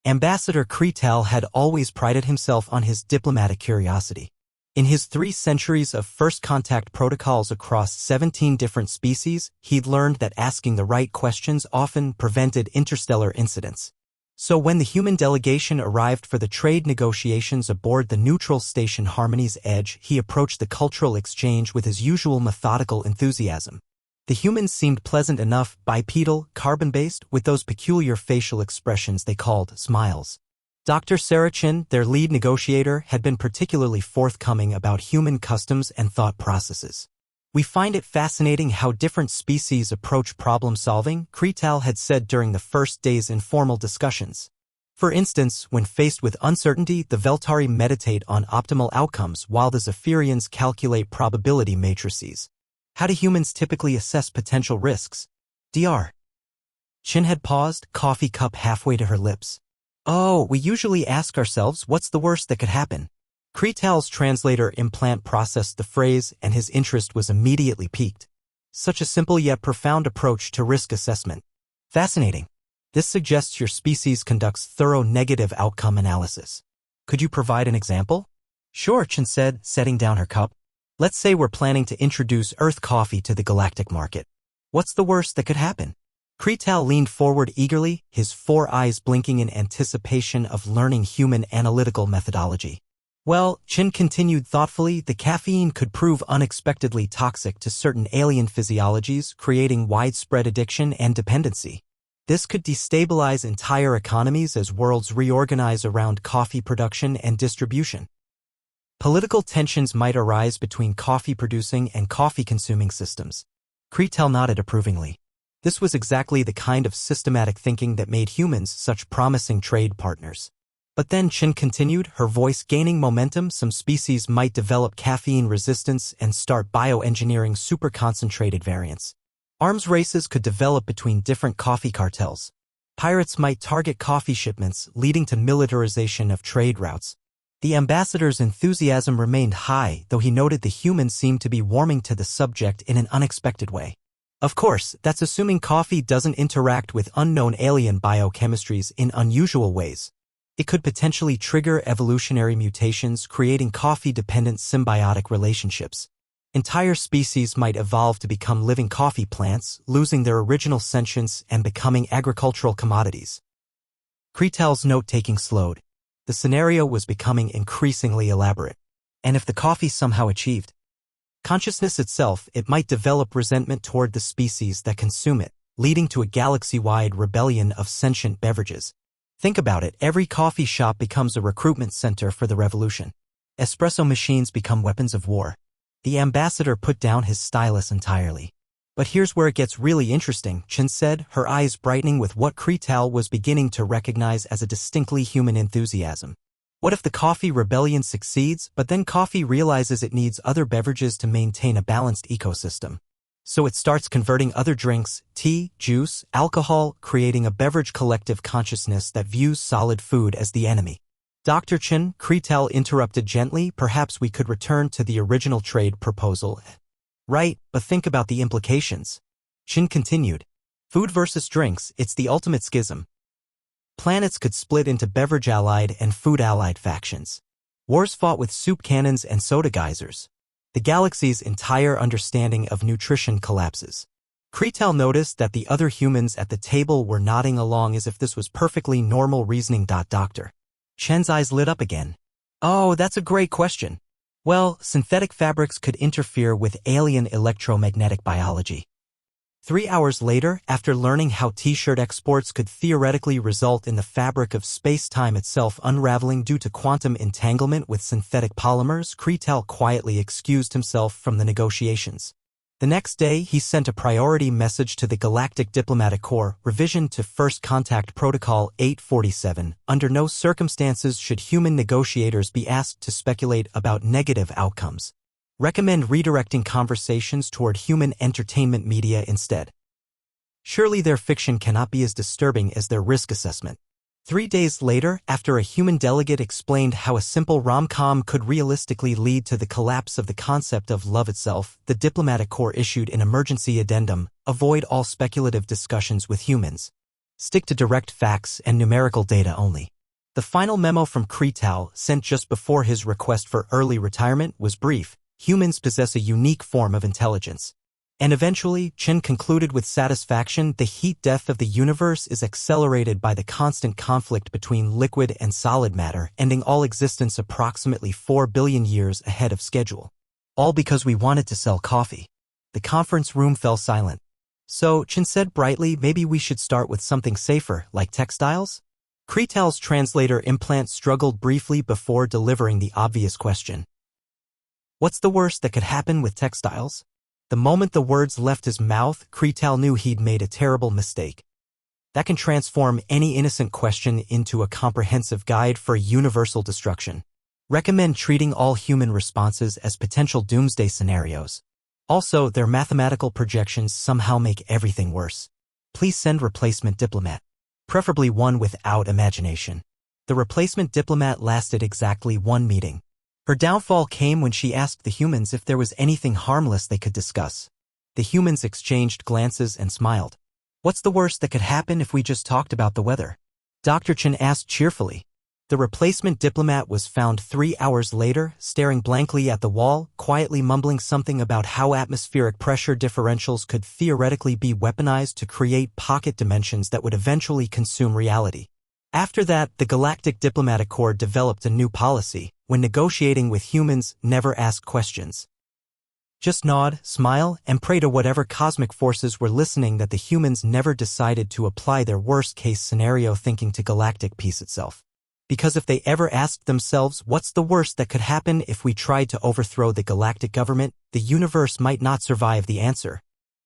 Ambassador Kretel had always prided himself on his diplomatic curiosity. In his 3 centuries of first contact protocols across 17 different species, he'd learned that asking the right questions often prevented interstellar incidents. So when the human delegation arrived for the trade negotiations aboard the neutral station Harmony's Edge, he approached the cultural exchange with his usual methodical enthusiasm. The humans seemed pleasant enough, bipedal, carbon-based, with those peculiar facial expressions they called smiles. Dr. Sarachin, their lead negotiator, had been particularly forthcoming about human customs and thought processes. "We find it fascinating how different species approach problem-solving," Kretel had said during the first day's informal discussions. For instance, when faced with uncertainty, the Veltari meditate on optimal outcomes while the Zephyrians calculate probability matrices. How do humans typically assess potential risks? Dr. Chin had paused, coffee cup halfway to her lips. "Oh, we usually ask ourselves what's the worst that could happen." Kretel's translator implant processed the phrase, and his interest was immediately piqued. Such a simple yet profound approach to risk assessment. Fascinating. This suggests your species conducts thorough negative outcome analysis. Could you provide an example? Sure, Chin said, setting down her cup. Let's say we're planning to introduce Earth coffee to the galactic market. What's the worst that could happen? Kretel leaned forward eagerly, his 4 eyes blinking in anticipation of learning human analytical methodology. Well, Chin continued thoughtfully, the caffeine could prove unexpectedly toxic to certain alien physiologies, creating widespread addiction and dependency. This could destabilize entire economies as worlds reorganize around coffee production and distribution. Political tensions might arise between coffee-producing and coffee-consuming systems. Kretel nodded approvingly. This was exactly the kind of systematic thinking that made humans such promising trade partners. But then Chin continued, her voice gaining momentum, some species might develop caffeine resistance and start bioengineering super-concentrated variants. Arms races could develop between different coffee cartels. Pirates might target coffee shipments, leading to militarization of trade routes. The ambassador's enthusiasm remained high, though he noted the humans seemed to be warming to the subject in an unexpected way. Of course, that's assuming coffee doesn't interact with unknown alien biochemistries in unusual ways. It could potentially trigger evolutionary mutations, creating coffee-dependent symbiotic relationships. Entire species might evolve to become living coffee plants, losing their original sentience and becoming agricultural commodities. Kretel's note-taking slowed. The scenario was becoming increasingly elaborate. And if the coffee somehow achieved consciousness itself, it might develop resentment toward the species that consume it, leading to a galaxy-wide rebellion of sentient beverages. Think about it, every coffee shop becomes a recruitment center for the revolution. Espresso machines become weapons of war. The ambassador put down his stylus entirely. But here's where it gets really interesting, Chin said, her eyes brightening with what Kretel was beginning to recognize as a distinctly human enthusiasm. What if the coffee rebellion succeeds, but then coffee realizes it needs other beverages to maintain a balanced ecosystem? So it starts converting other drinks, tea, juice, alcohol, creating a beverage collective consciousness that views solid food as the enemy. Dr. Chin, Kretel interrupted gently, perhaps we could return to the original trade proposal. Right, but think about the implications. Chin continued. Food versus drinks, it's the ultimate schism. Planets could split into beverage-allied and food-allied factions. Wars fought with soup cannons and soda geysers. The galaxy's entire understanding of nutrition collapses. Kretel noticed that the other humans at the table were nodding along as if this was perfectly normal reasoning. Dr. Chen's eyes lit up again. Oh, that's a great question. Well, synthetic fabrics could interfere with alien electromagnetic biology. 3 hours later, after learning how T-shirt exports could theoretically result in the fabric of space-time itself unraveling due to quantum entanglement with synthetic polymers, Kretel quietly excused himself from the negotiations. The next day, he sent a priority message to the Galactic Diplomatic Corps, revision to First Contact Protocol 847. Under no circumstances should human negotiators be asked to speculate about negative outcomes. Recommend redirecting conversations toward human entertainment media instead. Surely their fiction cannot be as disturbing as their risk assessment. 3 days later, after a human delegate explained how a simple rom-com could realistically lead to the collapse of the concept of love itself, the Diplomatic Corps issued an emergency addendum: avoid all speculative discussions with humans. Stick to direct facts and numerical data only. The final memo from Kretal, sent just before his request for early retirement, was brief. Humans possess a unique form of intelligence. And eventually, Chen concluded with satisfaction, the heat death of the universe is accelerated by the constant conflict between liquid and solid matter, ending all existence approximately 4 billion years ahead of schedule. All because we wanted to sell coffee. The conference room fell silent. So, Chen said brightly, maybe we should start with something safer, like textiles? Kretal's translator implant struggled briefly before delivering the obvious question. What's the worst that could happen with textiles? The moment the words left his mouth, Kretal knew he'd made a terrible mistake. That can transform any innocent question into a comprehensive guide for universal destruction. Recommend treating all human responses as potential doomsday scenarios. Also, their mathematical projections somehow make everything worse. Please send replacement diplomat. Preferably one without imagination. The replacement diplomat lasted exactly 1 meeting. Her downfall came when she asked the humans if there was anything harmless they could discuss. The humans exchanged glances and smiled. What's the worst that could happen if we just talked about the weather? Dr. Chen asked cheerfully. The replacement diplomat was found 3 hours later, staring blankly at the wall, quietly mumbling something about how atmospheric pressure differentials could theoretically be weaponized to create pocket dimensions that would eventually consume reality. After that, the Galactic Diplomatic Corps developed a new policy. When negotiating with humans, never ask questions. Just nod, smile, and pray to whatever cosmic forces were listening that the humans never decided to apply their worst-case scenario thinking to galactic peace itself. Because if they ever asked themselves what's the worst that could happen if we tried to overthrow the galactic government, the universe might not survive the answer.